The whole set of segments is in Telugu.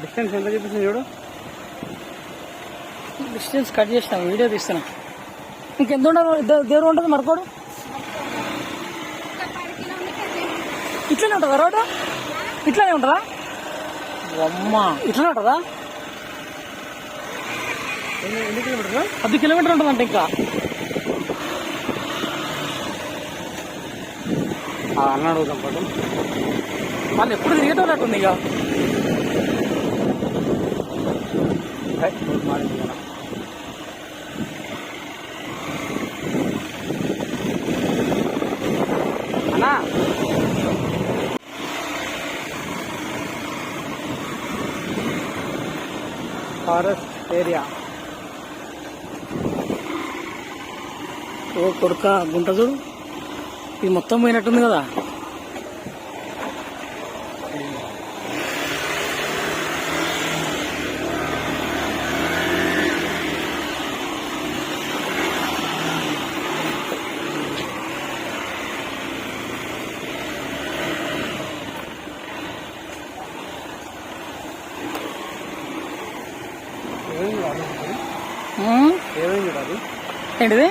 డిస్టెన్స్ ఎంత చూపిస్తుంది చూడు. డిస్టెన్స్ కట్ చేసినా, వీడియో తీస్తున్నా. ఇంకెంత ఉండదు దేవుడు ఉంటుంది మరకోడు? ఇట్లనే ఉంటుందా రోడ్డు? ఇట్లానే ఉంటుందా? అమ్మ ఇట్లానే ఉంటుందా? ఎన్ని కిలోమీటర్లు? 10 కిలోమీటర్లు ఉంటుందంట. ఇంకా అన్న అడుగుదాం పాటు. వాళ్ళు ఎప్పుడు తిరిగేటోనట్టుంది. ఇక అన్నా ఫారెస్ట్ ఏరియా. ఓ కొడుక గుంట చూడు, ఇది మొత్తం పోయినట్టుంది కదా. ఏంటిది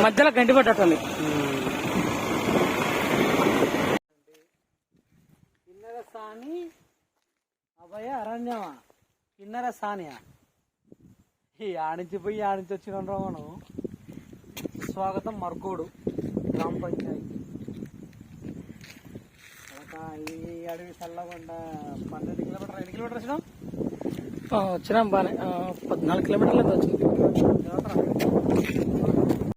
మధ్యలో గంటి పట్టండి. కిన్నెర సాని అభయ అరణ్యమా, కిన్నెర సానియా. ఈ ఆడించి పోయి ఆడించి వచ్చిన మనం. స్వాగతం మర్కోడు గ్రామ పంచాయతీ. ఈ అడవి చల్లబండ 12 కిలోమీటర్ 5 కిలోమీటర్ వచ్చినాం. వచ్చినాం బాగానే. 14 కిలోమీటర్లు వచ్చింది.